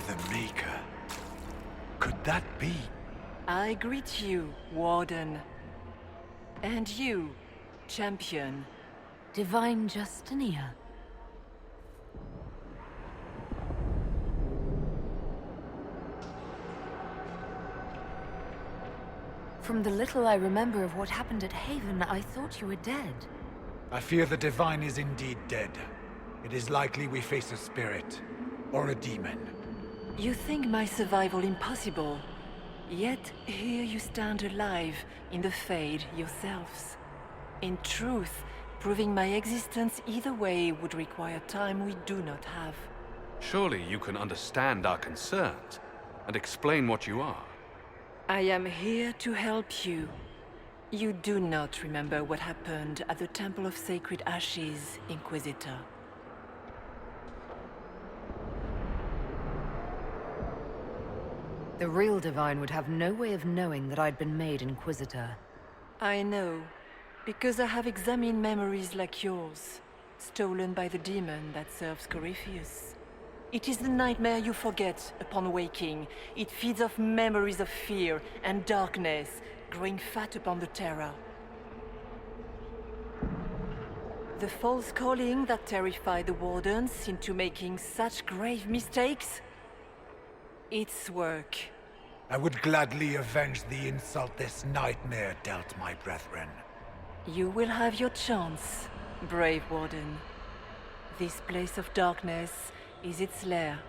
the Maker. Could that be? I greet you, Warden. And you, Champion. Divine Justinia. From the little I remember of what happened at Haven, I thought you were dead. I fear the Divine is indeed dead. It is likely we face a spirit, or a demon. You think my survival impossible, yet here you stand alive in the Fade yourselves. In truth, proving my existence either way would require time we do not have. Surely you can understand our concerns and explain what you are. I am here to help you. You do not remember what happened at the Temple of Sacred Ashes, Inquisitor. The real Divine would have no way of knowing that I'd been made Inquisitor. I know, because I have examined memories like yours, stolen by the demon that serves Corypheus. It is the nightmare you forget upon waking. It feeds off memories of fear and darkness, growing fat upon the terror. The false calling that terrified the Wardens into making such grave mistakes? It's work. I would gladly avenge the insult this nightmare dealt my brethren. You will have your chance, brave Warden. This place of darkness is its lair.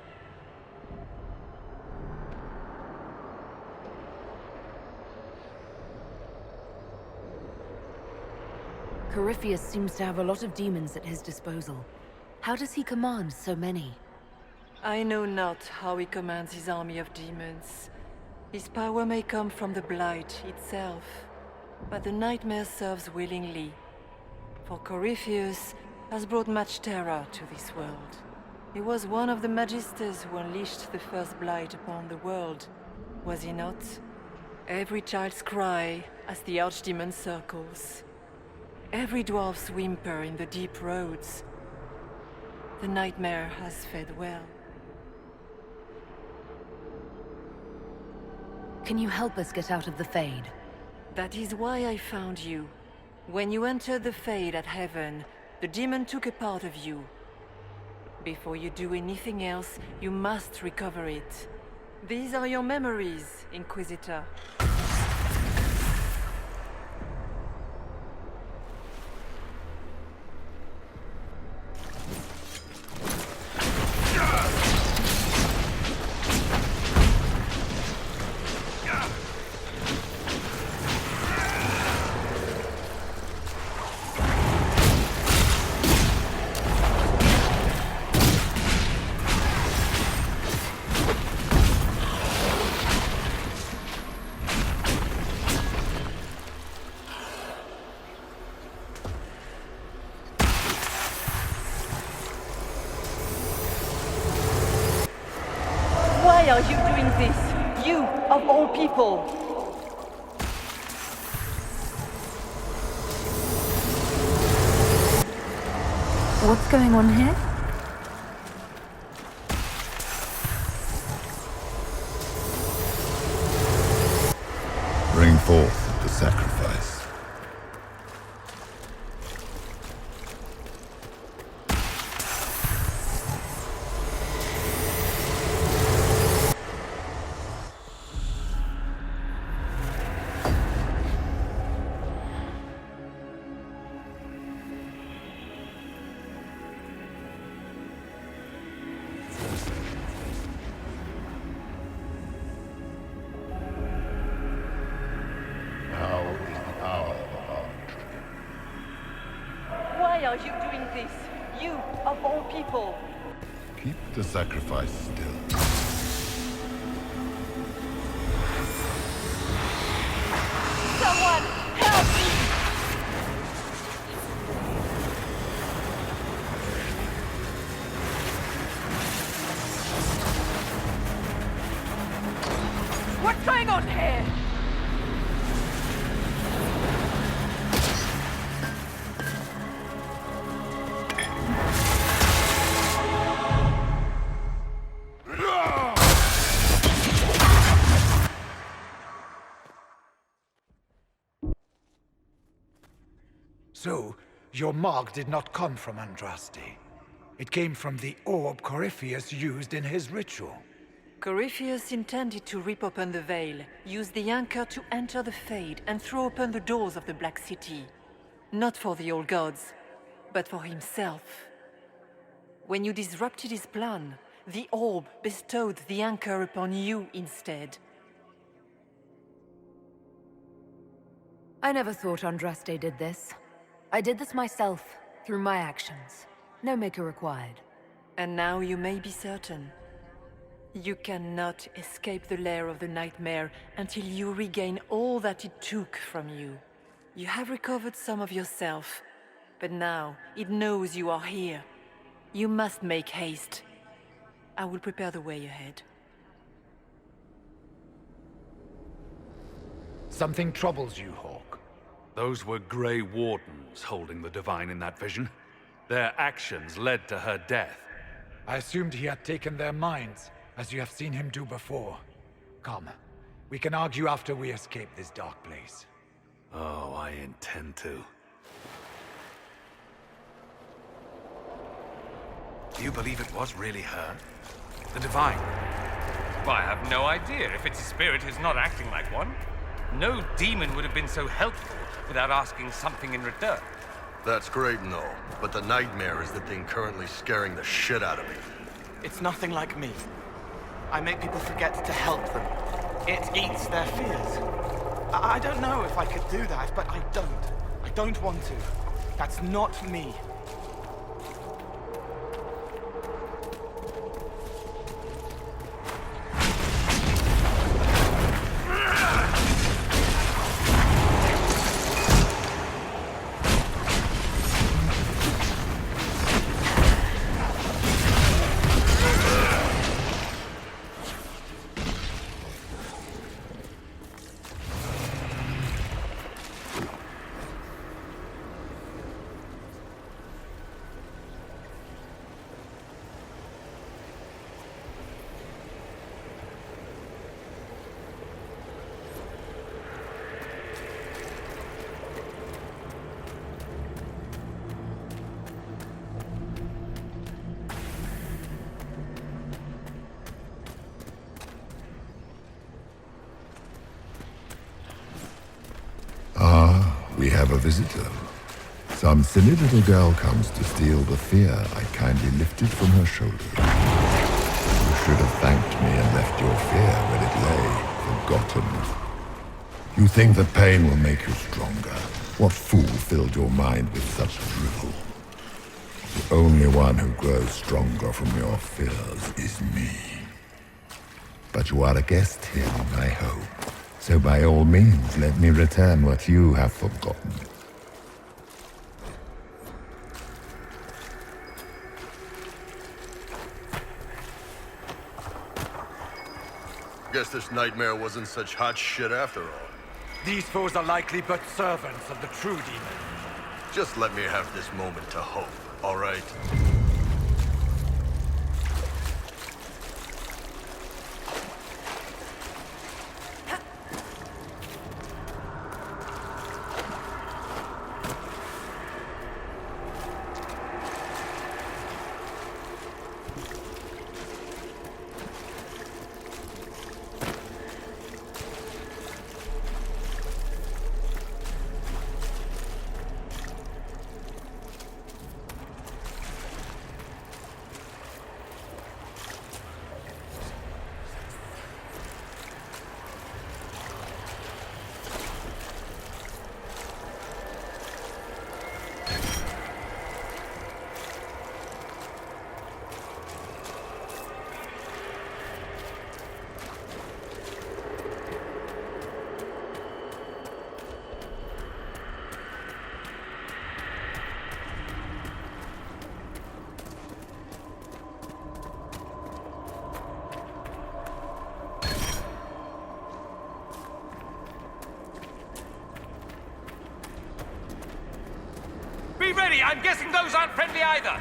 Corypheus seems to have a lot of demons at his disposal. How does he command so many? I know not how he commands his army of demons. His power may come from the Blight itself, but the nightmare serves willingly. For Corypheus has brought much terror to this world. He was one of the Magisters who unleashed the first Blight upon the world, was he not? Every child's cry as the Archdemon circles. Every dwarf's whimper in the deep roads. The nightmare has fed well. Can you help us get out of the Fade? That is why I found you. When you entered the Fade at Heaven, the demon took a part of you. Before you do anything else, you must recover it. These are your memories, Inquisitor. Why are you doing this? You, of all people! What's going on here? Bring forth the sacrifice. Why are you doing this? You, of all people! Keep the sacrifice still. Someone, help me! What's going on here? So, your mark did not come from Andraste. It came from the orb Corypheus used in his ritual. Corypheus intended to rip open the veil, use the anchor to enter the Fade, and throw open the doors of the Black City. Not for the old gods, but for himself. When you disrupted his plan, the orb bestowed the anchor upon you instead. I never thought Andraste did this. I did this myself, through my actions. No maker required. And now you may be certain. You cannot escape the lair of the nightmare until you regain all that it took from you. You have recovered some of yourself, but now it knows you are here. You must make haste. I will prepare the way ahead. Something troubles you, Hawk. Those were Grey Wardens holding the Divine in that vision. Their actions led to her death. I assumed he had taken their minds, as you have seen him do before. Come, we can argue after we escape this dark place. Oh, I intend to. Do you believe it was really her? The Divine? Well, I have no idea if it's a spirit who's not acting like one. No demon would have been so helpful without asking something in return. That's great and all, but the nightmare is the thing currently scaring the shit out of me. It's nothing like me. I make people forget to help them. It eats their fears. I don't know if I could do that, but I don't. I don't want to. That's not me. We have a visitor. Some silly little girl comes to steal the fear I kindly lifted from her shoulders. You should have thanked me and left your fear where it lay, forgotten. You think that pain will make you stronger? What fool filled your mind with such drivel? The only one who grows stronger from your fears is me. But you are a guest here, I hope. So by all means, let me return what you have forgotten. Guess this nightmare wasn't such hot shit after all. These foes are likely but servants of the true demon. Just let me have this moment to hope, all right? Be ready! I'm guessing those aren't friendly either!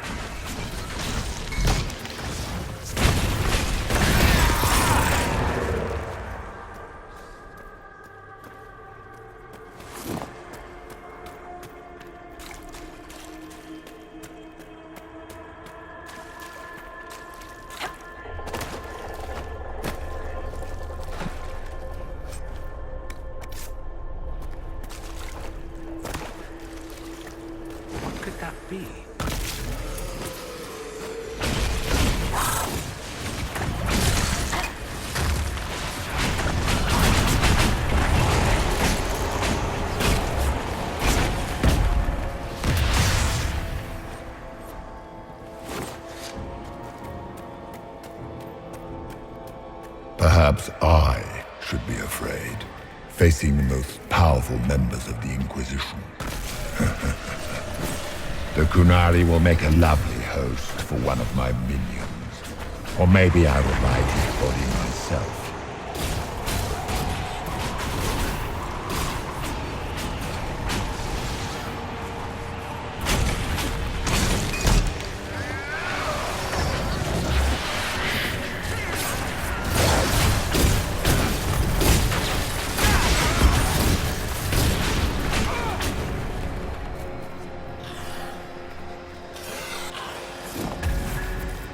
that be? Perhaps I should be afraid, facing the most powerful members of the Inquisition. The Kunari will make a lovely host for one of my minions. Or maybe I will ride his body myself.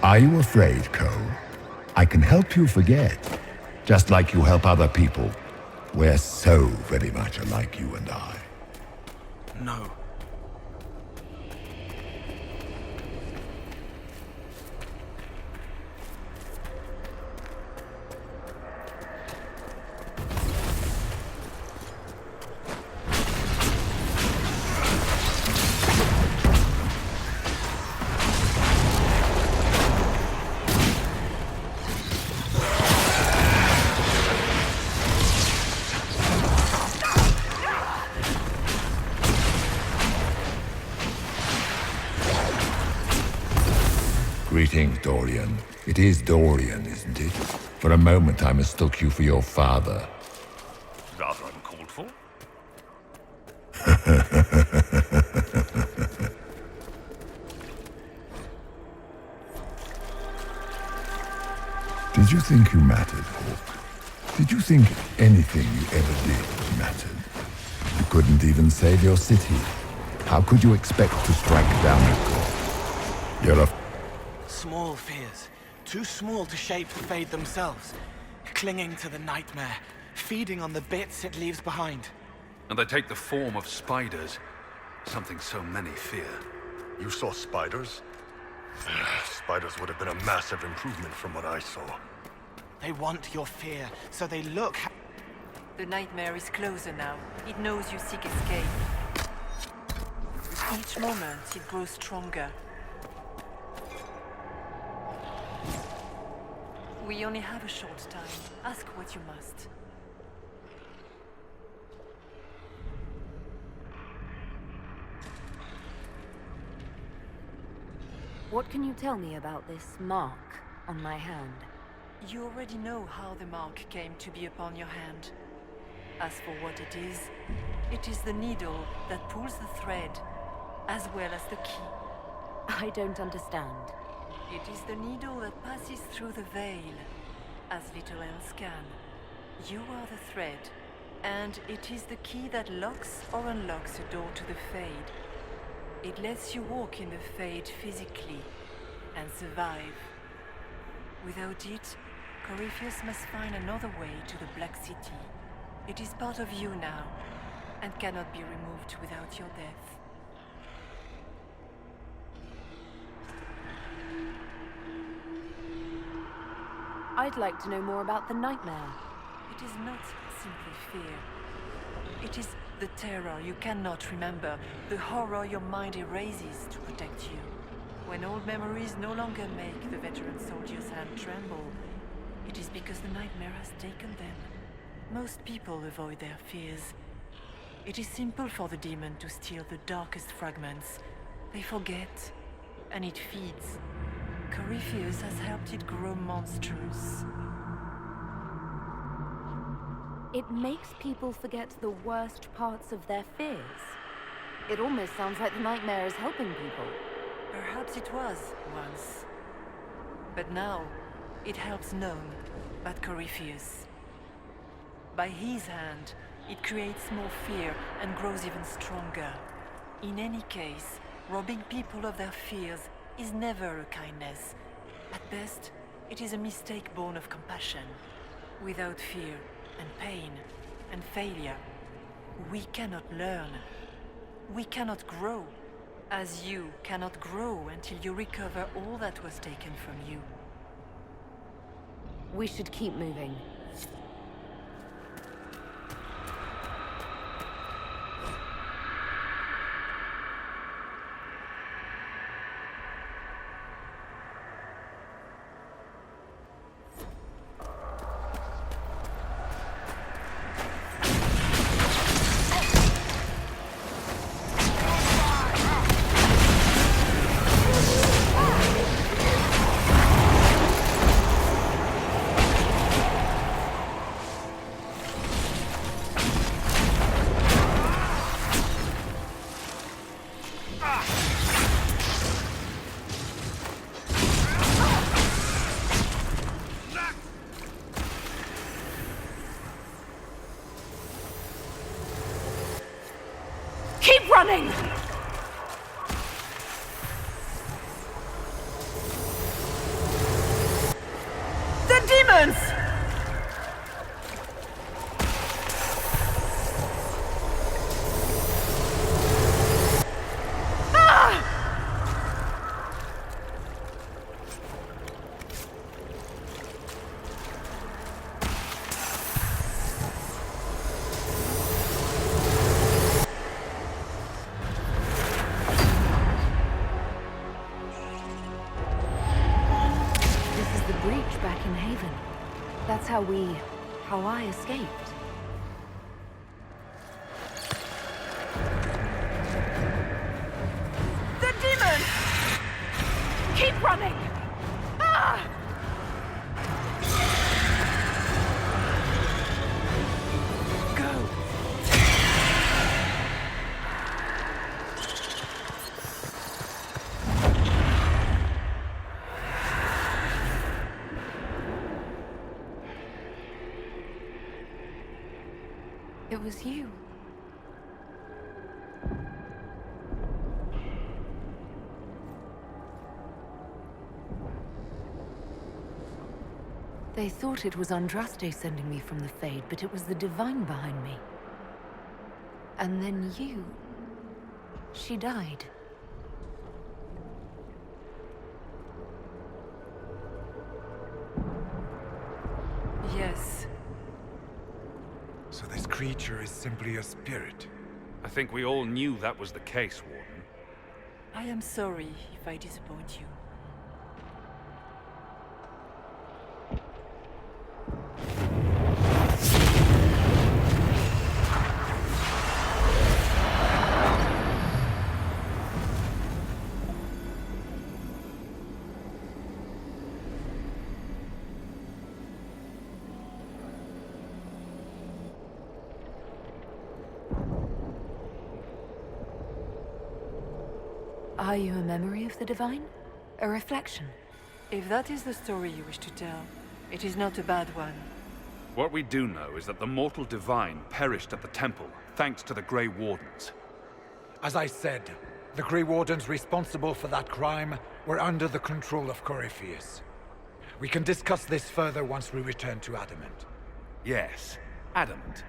Are you afraid, Cole? I can help you forget, just like you help other people. We're so very much alike, you and I. No. Greetings, Dorian. It is Dorian, isn't it? For a moment I mistook you for your father. Rather uncalled for. Did you think you mattered, Hawk? Did you think anything you ever did mattered? You couldn't even save your city. How could you expect to strike down a god? You're a... Small fears. Too small to shape the Fade themselves. Clinging to the nightmare. Feeding on the bits it leaves behind. And they take the form of spiders. Something so many fear. You saw spiders? Spiders would have been a massive improvement from what I saw. They want your fear, so they look... The nightmare is closer now. It knows you seek escape. With each moment, it grows stronger. We only have a short time. Ask what you must. What can you tell me about this mark on my hand? You already know how the mark came to be upon your hand. As for what it is the needle that pulls the thread, as well as the key. I don't understand. It is the needle that passes through the veil, as little else can. You are the thread, and it is the key that locks or unlocks a door to the Fade. It lets you walk in the Fade physically, and survive. Without it, Corypheus must find another way to the Black City. It is part of you now, and cannot be removed without your death. I'd like to know more about the nightmare. It is not simply fear. It is the terror you cannot remember, the horror your mind erases to protect you. When old memories no longer make the veteran soldier's hand tremble, it is because the nightmare has taken them. Most people avoid their fears. It is simple for the demon to steal the darkest fragments. They forget, and it feeds. Corypheus has helped it grow monstrous. It makes people forget the worst parts of their fears. It almost sounds like the nightmare is helping people. Perhaps it was once. But now, it helps none but Corypheus. By his hand, it creates more fear and grows even stronger. In any case, robbing people of their fears is never a kindness. At best, it is a mistake born of compassion. Without fear and pain and failure, we cannot learn. We cannot grow. As you cannot grow until you recover all that was taken from you. We should keep moving. Keep running! The demons! This is the breach back in Haven. That's how I escaped. The demons! Keep running! Ah! Go! It was you. They thought it was Andraste sending me from the Fade, but it was the Divine behind me. And then you... She died. Yes. So this creature is simply a spirit. I think we all knew that was the case, Warden. I am sorry if I disappoint you. Are you a memory of the Divine? A reflection? If that is the story you wish to tell, it is not a bad one. What we do know is that the mortal divine perished at the temple, thanks to the Grey Wardens. As I said, the Grey Wardens responsible for that crime were under the control of Corypheus. We can discuss this further once we return to Adamant. Yes, Adamant,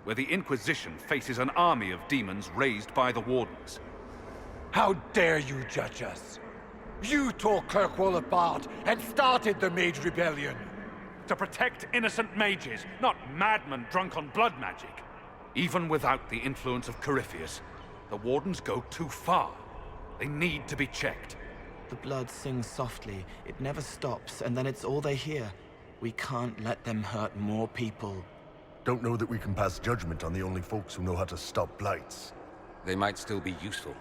where the Inquisition faces an army of demons raised by the Wardens. How dare you judge us? You tore Kirkwall apart and started the Mage Rebellion! To protect innocent mages, not madmen drunk on blood magic. Even without the influence of Corypheus, the Wardens go too far. They need to be checked. The blood sings softly, it never stops, and then it's all they hear. We can't let them hurt more people. Don't know that we can pass judgment on the only folks who know how to stop blights. They might still be useful.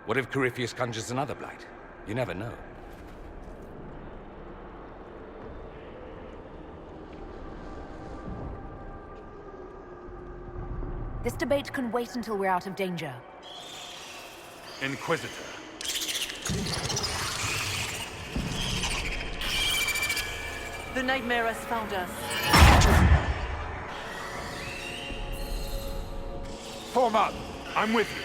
What if Corypheus conjures another blight? You never know. This debate can wait until we're out of danger. Inquisitor. The nightmare has found us. Form up! I'm with you.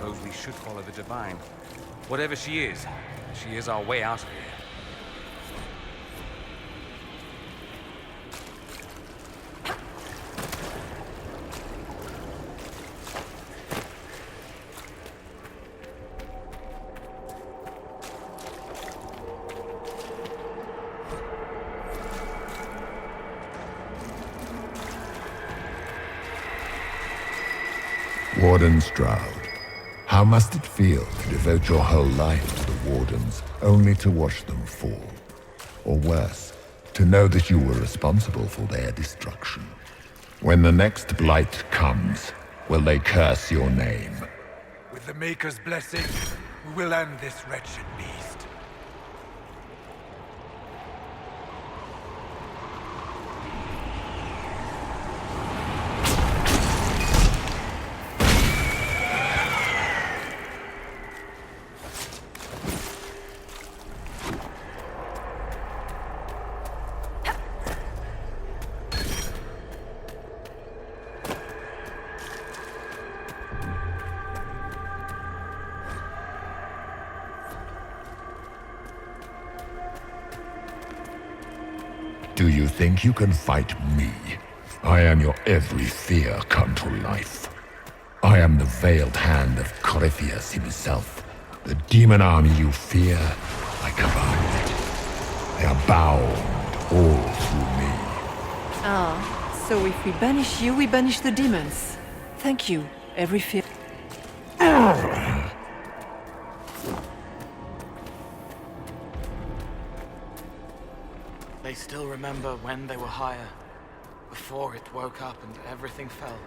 suppose we should follow the Divine. Whatever she is our way out of here. Warden Stroud, how must it feel to devote your whole life to the Wardens, only to watch them fall? Or worse, to know that you were responsible for their destruction? When the next blight comes, will they curse your name? With the Maker's blessing, we will end this wretched beast. Do you think you can fight me? I am your every fear come to life. I am the veiled hand of Corypheus himself. The demon army you fear, I command it. They are bound all through me. Ah, so if we banish you, we banish the demons. Thank you, every fear. They still remember when they were higher, before it woke up and everything fell.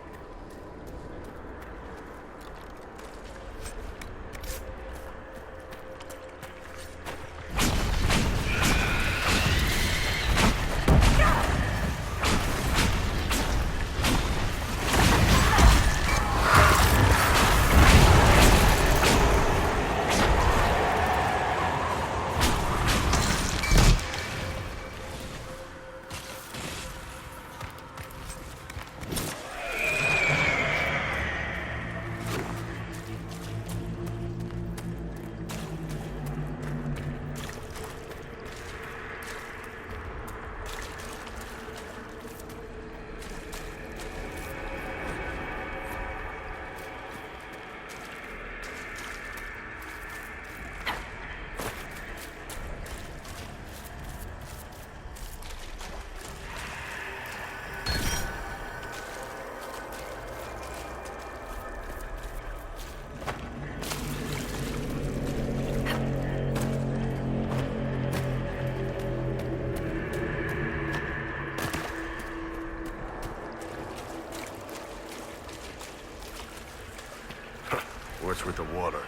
What's with the water?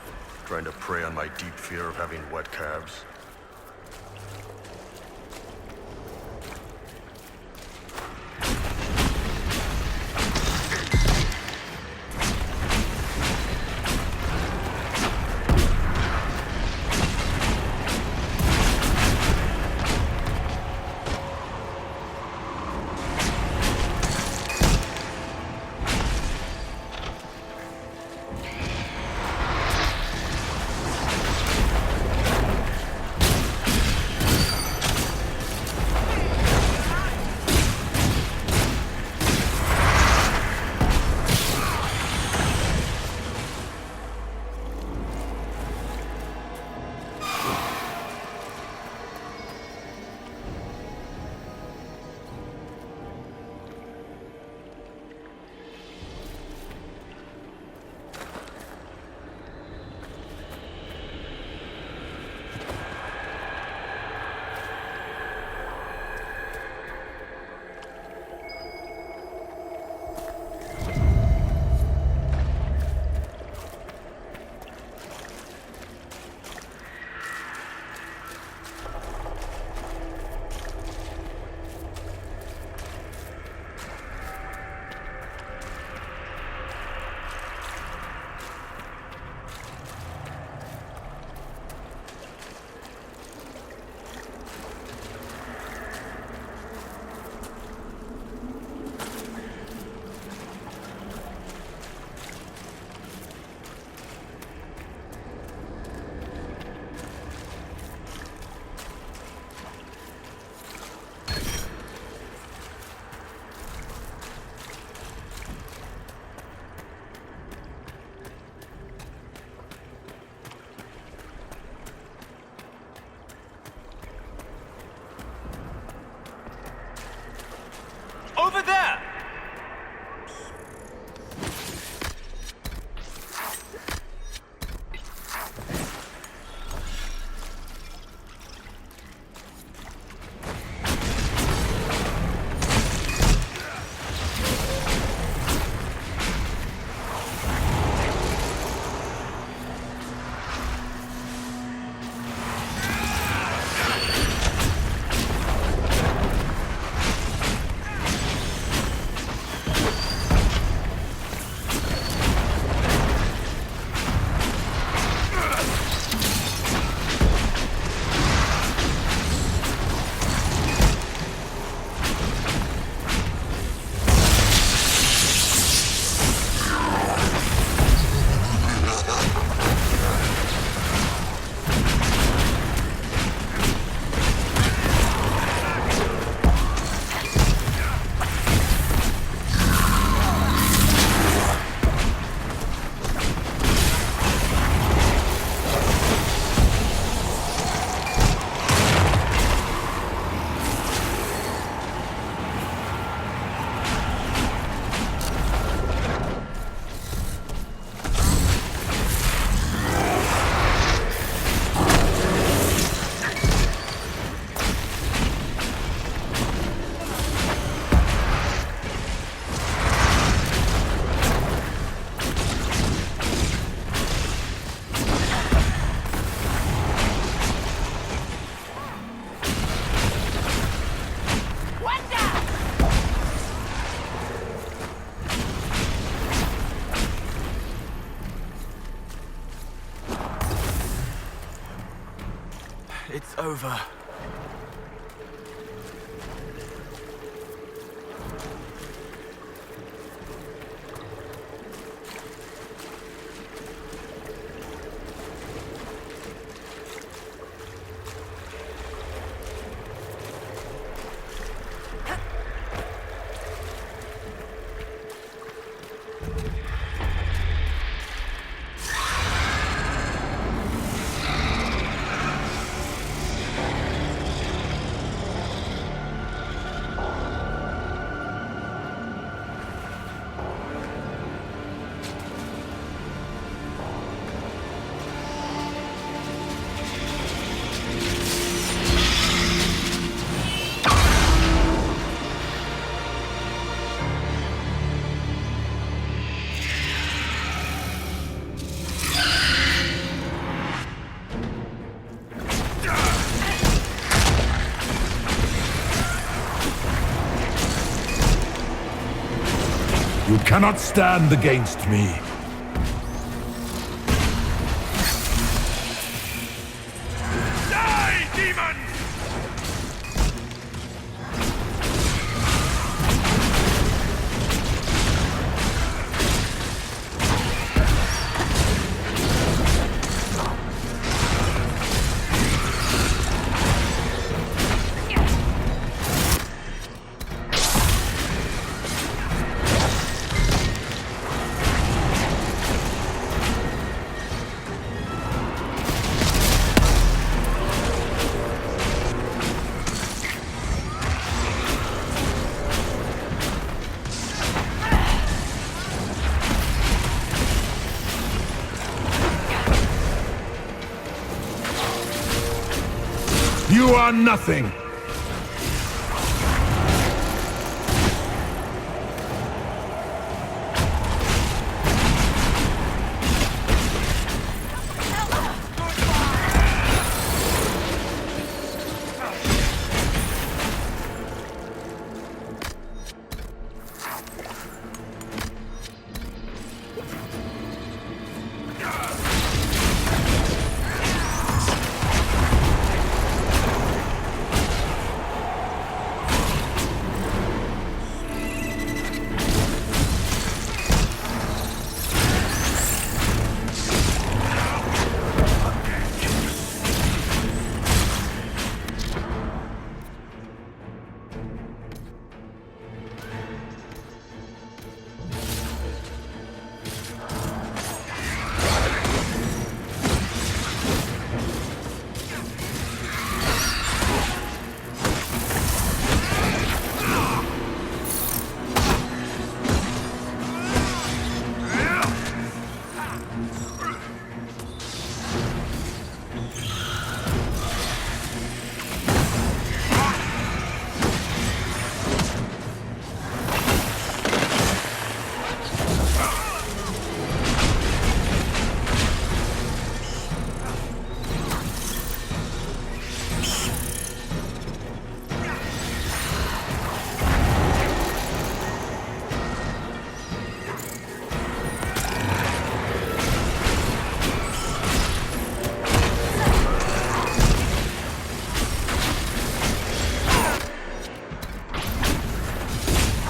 Trying to prey on my deep fear of having wet calves? It's over. You cannot stand against me. Die, demon! You are nothing.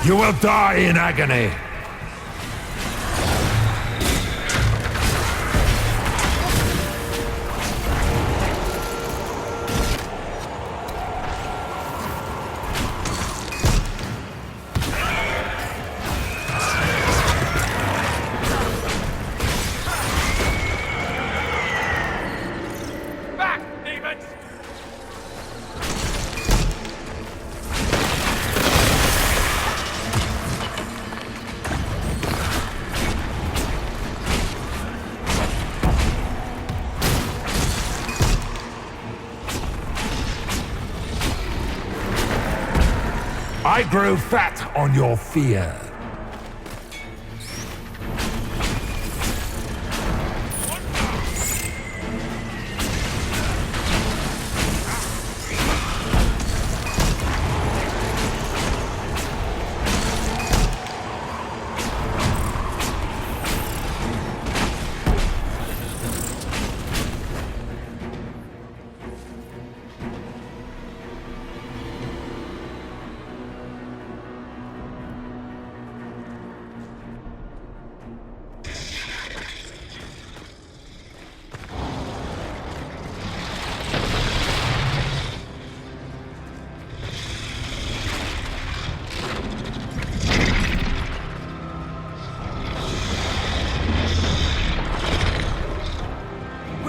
You will die in agony. Back, demons! I grow fat on your fear.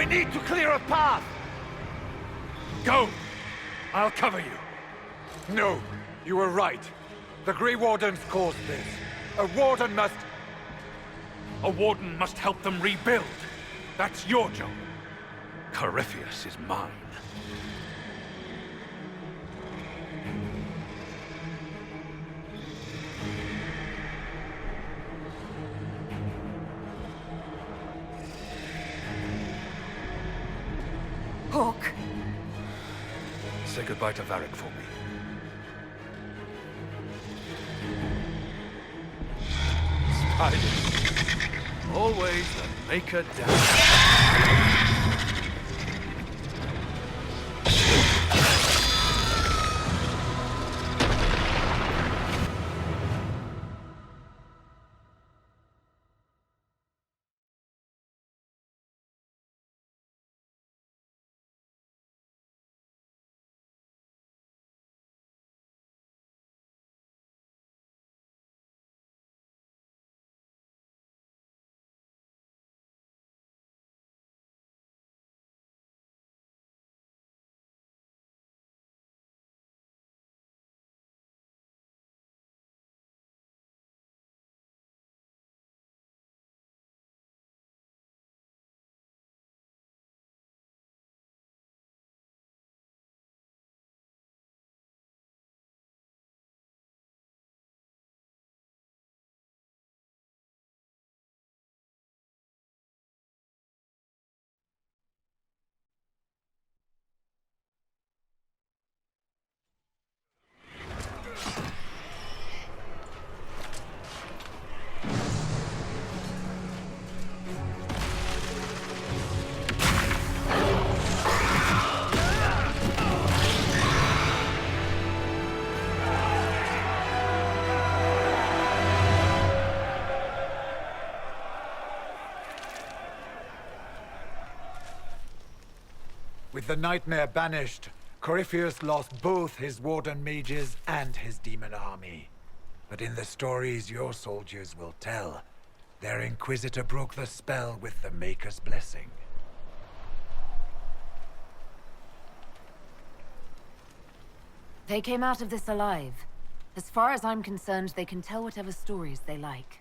need to clear a path! Go! I'll cover you. No, you were right. The Grey Wardens caused this. A Warden must... A Warden must help them rebuild. That's your job. Corypheus is mine. Hawk. Say goodbye to Varric for me. Spiders. Always the maker down. With the Nightmare banished, Corypheus lost both his Warden mages and his demon army. But in the stories your soldiers will tell, their Inquisitor broke the spell with the Maker's blessing. They came out of this alive. As far as I'm concerned, they can tell whatever stories they like.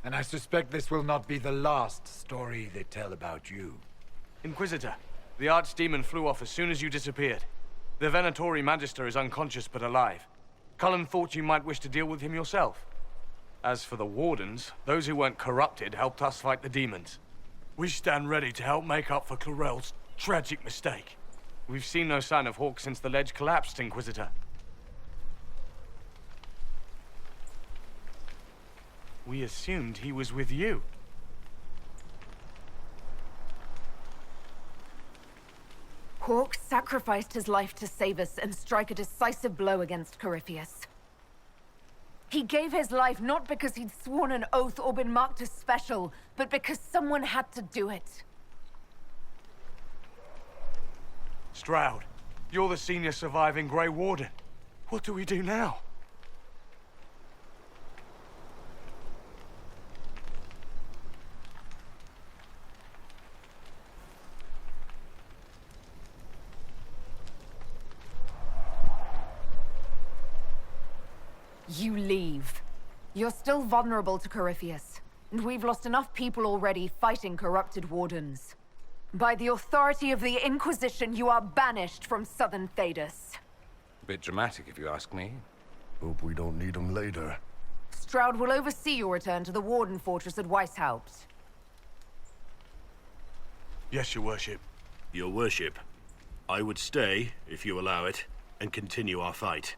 And I suspect this will not be the last story they tell about you. Inquisitor, the Archdemon flew off as soon as you disappeared. The Venatori Magister is unconscious but alive. Cullen thought you might wish to deal with him yourself. As for the Wardens, those who weren't corrupted helped us fight the demons. We stand ready to help make up for Clorel's tragic mistake. We've seen no sign of Hawk since the ledge collapsed, Inquisitor. We assumed he was with you. Hawk sacrificed his life to save us and strike a decisive blow against Corypheus. He gave his life not because he'd sworn an oath or been marked as special, but because someone had to do it. Stroud, you're the senior surviving Grey Warden. What do we do now? You leave. You're still vulnerable to Corypheus, and we've lost enough people already fighting corrupted Wardens. By the authority of the Inquisition, you are banished from Southern Thedas. A bit dramatic, if you ask me. Hope we don't need them later. Stroud will oversee your return to the Warden Fortress at Weishaupt. Yes, your worship. Your worship, I would stay, if you allow it, and continue our fight.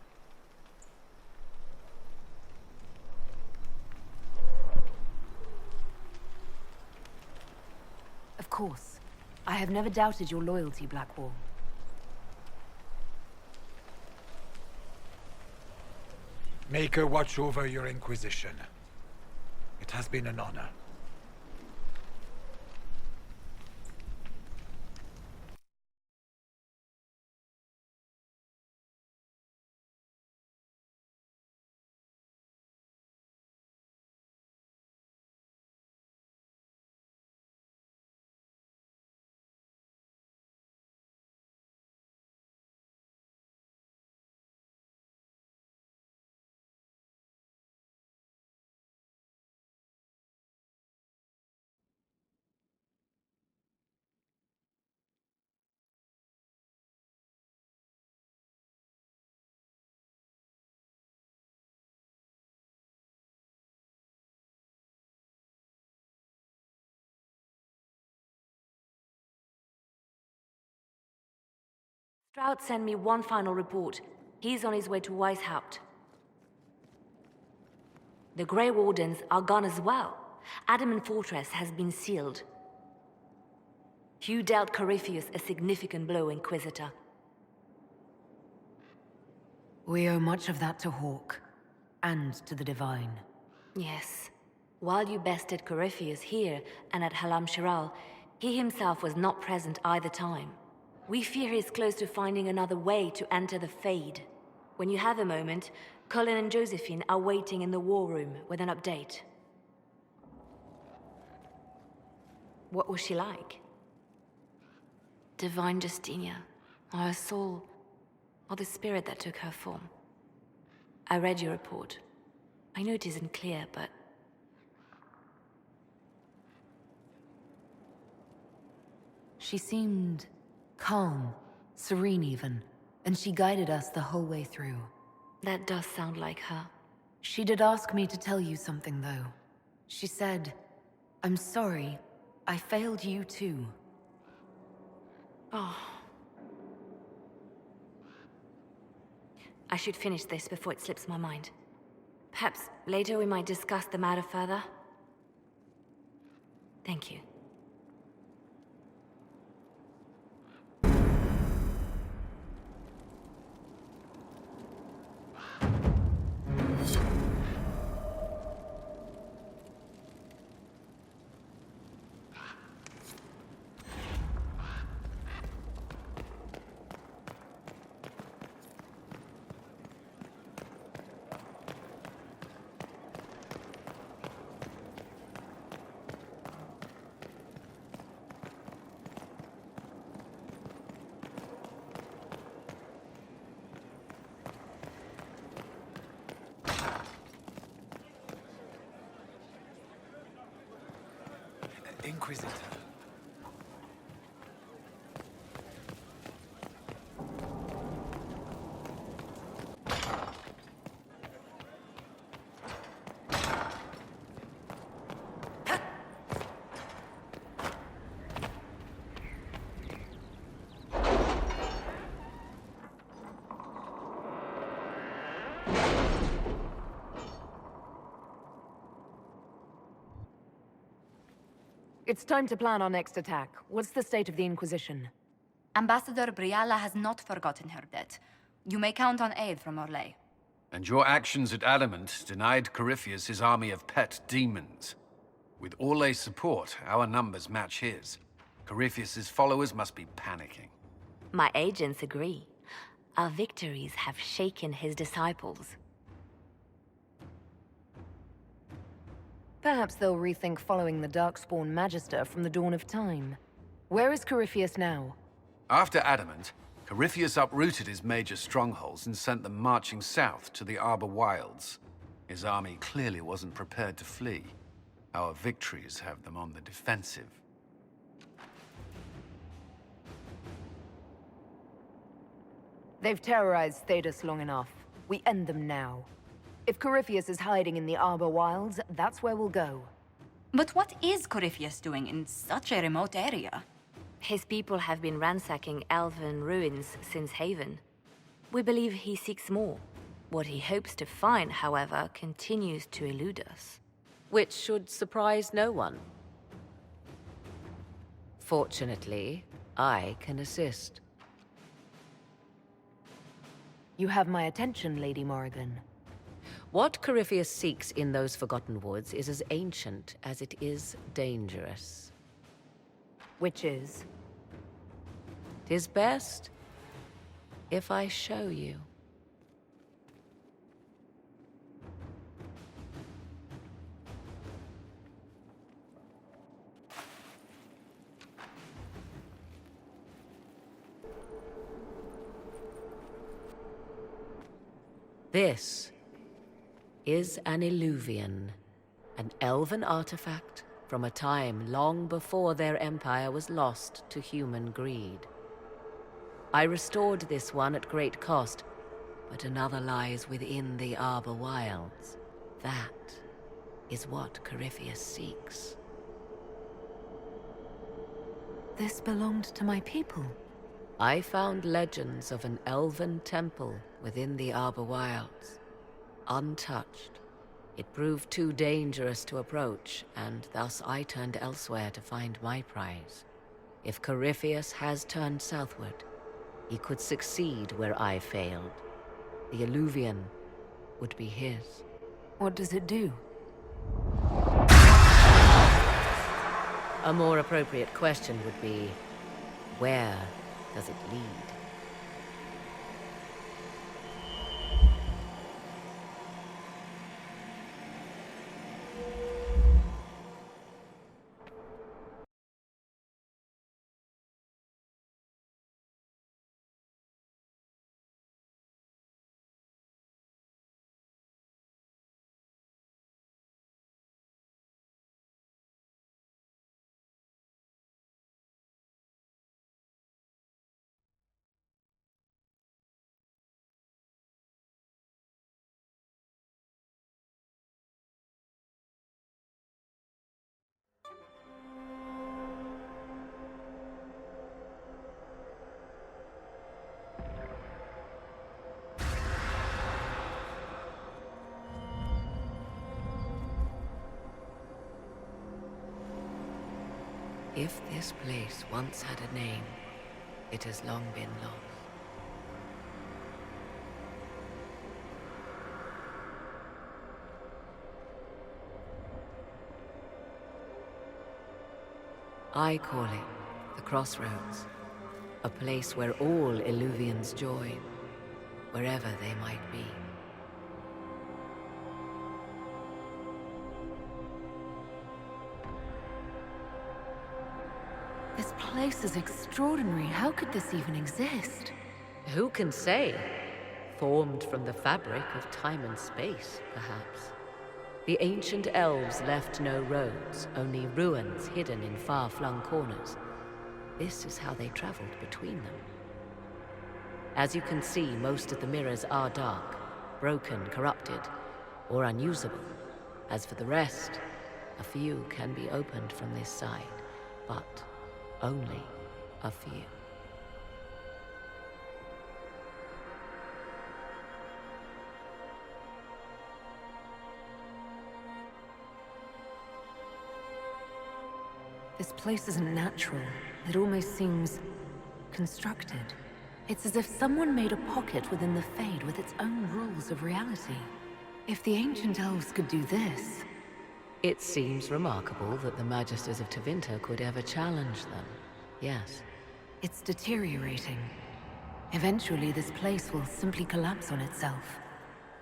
Of course. I have never doubted your loyalty, Blackwall. Maker watch over your Inquisition. It has been an honor. Stroud sent me one final report. He's on his way to Weishaupt. The Grey Wardens are gone as well. Adamant Fortress has been sealed. You dealt Corypheus a significant blow, Inquisitor. We owe much of that to Hawk, and to the Divine. Yes. While you bested Corypheus here and at Halam Shiral, he himself was not present either time. We fear he's close to finding another way to enter the Fade. When you have a moment, Colin and Josephine are waiting in the war room with an update. What was she like? Divine Justinia, or her soul, or the spirit that took her form. I read your report. I know it isn't clear, but... She seemed calm, serene even, and she guided us the whole way through. That does sound like her. She did ask me to tell you something, though. She said, "I'm sorry, I failed you too." Oh. I should finish this before it slips my mind. Perhaps later we might discuss the matter further. Thank you. Inquisitor. It's time to plan our next attack. What's the state of the Inquisition? Ambassador Briala has not forgotten her debt. You may count on aid from Orlais. And your actions at Adamant denied Corypheus his army of pet demons. With Orlais' support, our numbers match his. Corypheus' followers must be panicking. My agents agree. Our victories have shaken his disciples. Perhaps they'll rethink following the Darkspawn Magister from the dawn of time. Where is Corypheus now? After Adamant, Corypheus uprooted his major strongholds and sent them marching south to the Arbor Wilds. His army clearly wasn't prepared to flee. Our victories have them on the defensive. They've terrorized Thedas long enough. We end them now. If Corypheus is hiding in the Arbor Wilds, that's where we'll go. But what is Corypheus doing in such a remote area? His people have been ransacking elven ruins since Haven. We believe he seeks more. What he hopes to find, however, continues to elude us. Which should surprise no one. Fortunately, I can assist. You have my attention, Lady Morrigan. What Corypheus seeks in those Forgotten Woods is as ancient as it is dangerous. Which is? 'Tis best if I show you. This is an Illuvian, an elven artifact from a time long before their empire was lost to human greed. I restored this one at great cost, but another lies within the Arbor Wilds. That is what Corypheus seeks. This belonged to my people. I found legends of an elven temple within the Arbor Wilds, untouched. It proved too dangerous to approach, and thus I turned elsewhere to find my prize. If Corypheus has turned southward, he could succeed where I failed. The Illuvian would be his. What does it do? A more appropriate question would be, where does it lead? If this place once had a name, it has long been lost. I call it the Crossroads, a place where all Illuvians join, wherever they might be. This place is extraordinary. How could this even exist? Who can say? Formed from the fabric of time and space, perhaps. The ancient elves left no roads, only ruins hidden in far-flung corners. This is how they traveled between them. As you can see, most of the mirrors are dark, broken, corrupted, or unusable. As for the rest, a few can be opened from this side, but only a few. This place isn't natural. It almost seems constructed. It's as if someone made a pocket within the Fade with its own rules of reality. If the ancient elves could do this... It seems remarkable that the Magisters of Tevinter could ever challenge them. Yes. It's deteriorating. Eventually, this place will simply collapse on itself.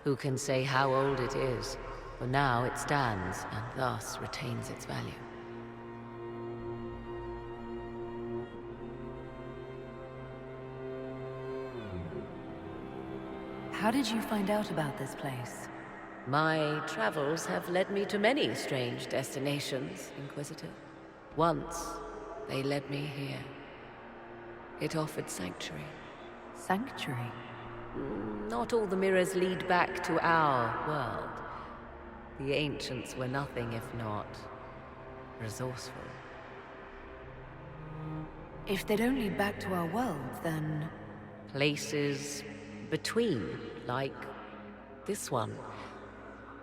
Who can say how old it is? For now it stands, and thus retains its value. How did you find out about this place? My travels have led me to many strange destinations, Inquisitor. Once, they led me here. It offered sanctuary. Sanctuary? Not all the mirrors lead back to our world. The ancients were nothing if not resourceful. If they don't lead back to our world, then... Places between, like this one.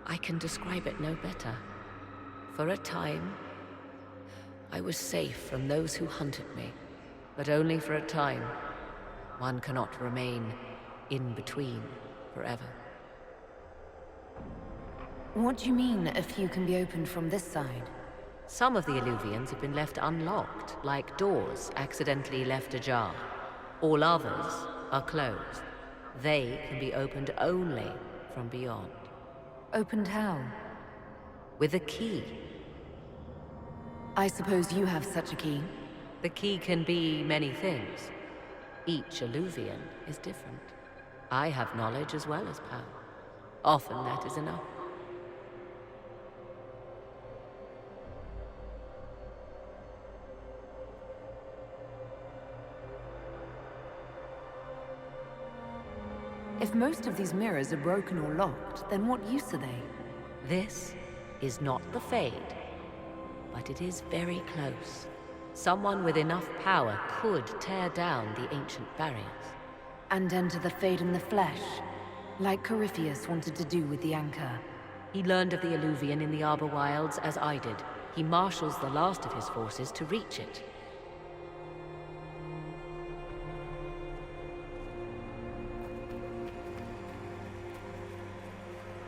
I can describe it no better. For a time, I was safe from those who hunted me, but only for a time. One cannot remain in between forever. What do you mean, a few can be opened from this side? Some of the Illuvians have been left unlocked, like doors accidentally left ajar. All others are closed. They can be opened only from beyond. Opened how? With a key. I suppose you have such a key? The key can be many things. Each Illuvian is different. I have knowledge as well as power. Often that is enough. If most of these mirrors are broken or locked, then what use are they? This is not the Fade, but it is very close. Someone with enough power could tear down the ancient barriers. And enter the Fade in the flesh, like Corypheus wanted to do with the Anchor. He learned of the Illuvian in the Arbor Wilds as I did. He marshals the last of his forces to reach it.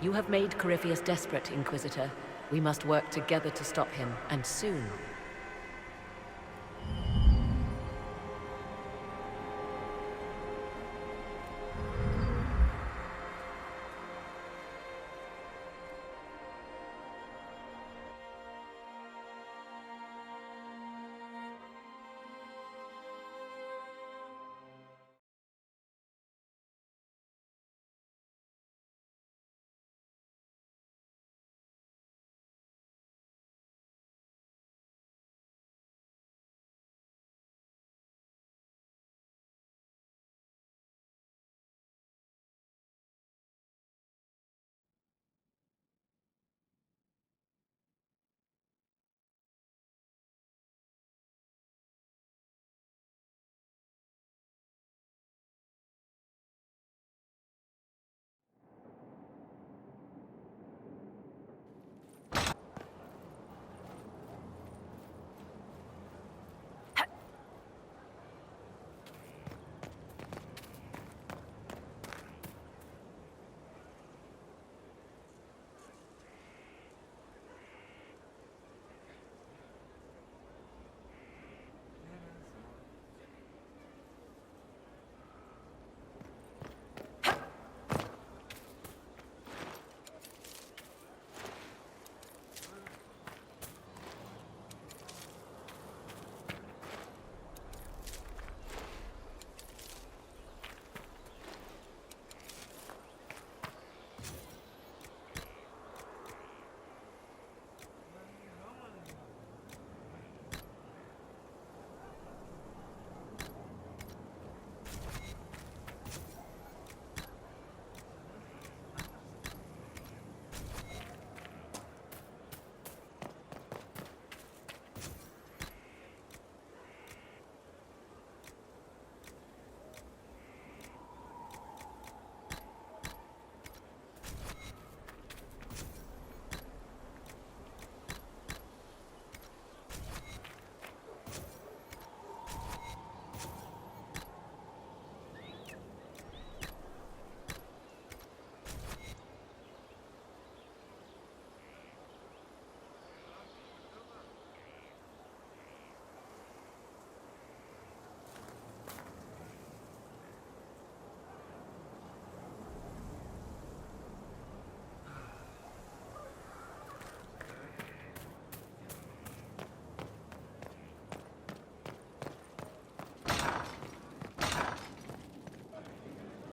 You have made Corypheus desperate, Inquisitor. We must work together to stop him, and soon.